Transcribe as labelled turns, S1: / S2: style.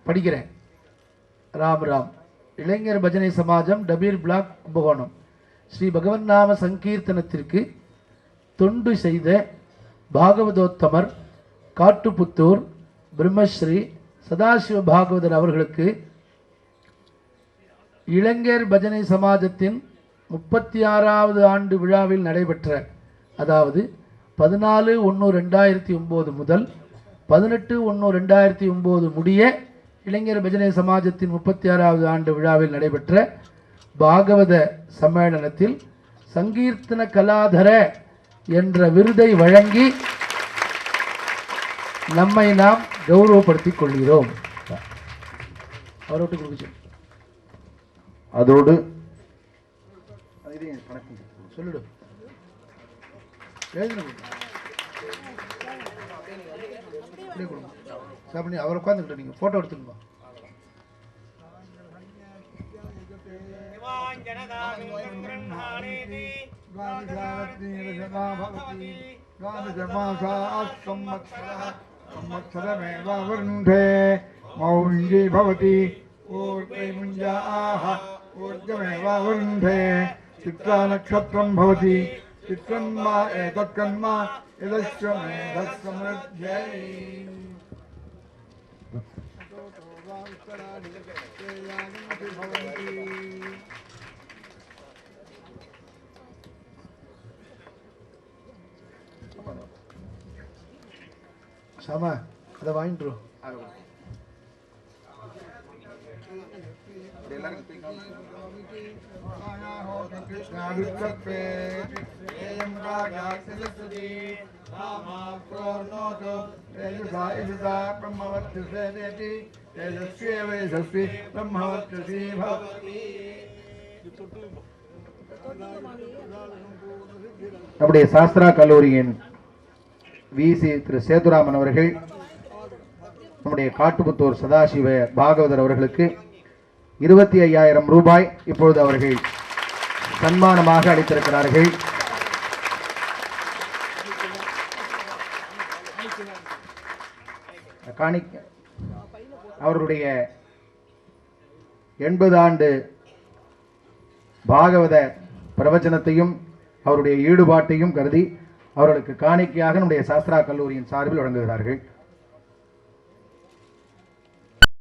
S1: படிக்கிறேன். ராம் ராம். இளைஞர் பஜனை சமாஜம், டபீர் பிளாக், கும்பகோணம். ஸ்ரீ பகவன் நாம சங்கீர்த்தனத்திற்கு தொண்டு செய்த பாகவதோத்தமர் காட்டுப்புத்தூர் பிரம்மஸ்ரீ சதாசிவ பாகவதர் அவர்களுக்கு இளைஞர் பஜனை சமாஜத்தின் 36வது ஆண்டு விழாவில் நடைபெற்ற, அதாவது 14/1/2009 முதல் 18/1/2009 முடிய இளைஞர் பஜனை சமாஜத்தின் 36வது ஆண்டு விழாவில் நடைபெற்ற பாகவத சம்மேளனத்தில் சங்கீர்த்தன கலாதர என்ற விருதை வழங்கி நம்மை நாம் கௌரவப்படுத்திக் கொள்கிறோம். அவரோட்டு கொடுக்க
S2: அதோடு
S1: சொல்லிடு. சாப்பிட்டு அவர் உட்காந்துக்கிட்ட நீங்க போட்டோ எடுத்துக்கணும்.
S2: मौञ्जी भवति ऊर्ध्वे मुञ्जाः ऊर्ध्वमेव वरुन्धे चित्रा नक्षत्रं भवति चित्रन्मा एतत्कन्मा यदश्वमेधस्समृद्ध्यै
S1: சாமா அதை வாங்கிட்டு
S2: நம்முடைய சாஸ்திரா கல்லூரியின் விசி திரு சேதுராமன் அவர்கள் நம்முடைய காட்டுப்புத்தூர் சதாசிவ பாகவதர் அவர்களுக்கு 25,000 ரூபாய் இப்பொழுது அவர்கள் சன்மானமாக அளித்திருக்கிறார்கள். அவருடைய 80 ஆண்டு பாகவத பிரவச்சனத்தையும் அவருடைய ஈடுபாட்டையும் கருதி அவர்களுக்கு காணிக்கையாக நம்முடைய சாஸ்திரா கல்லூரியின் சார்பில் வழங்குகிறார்கள்.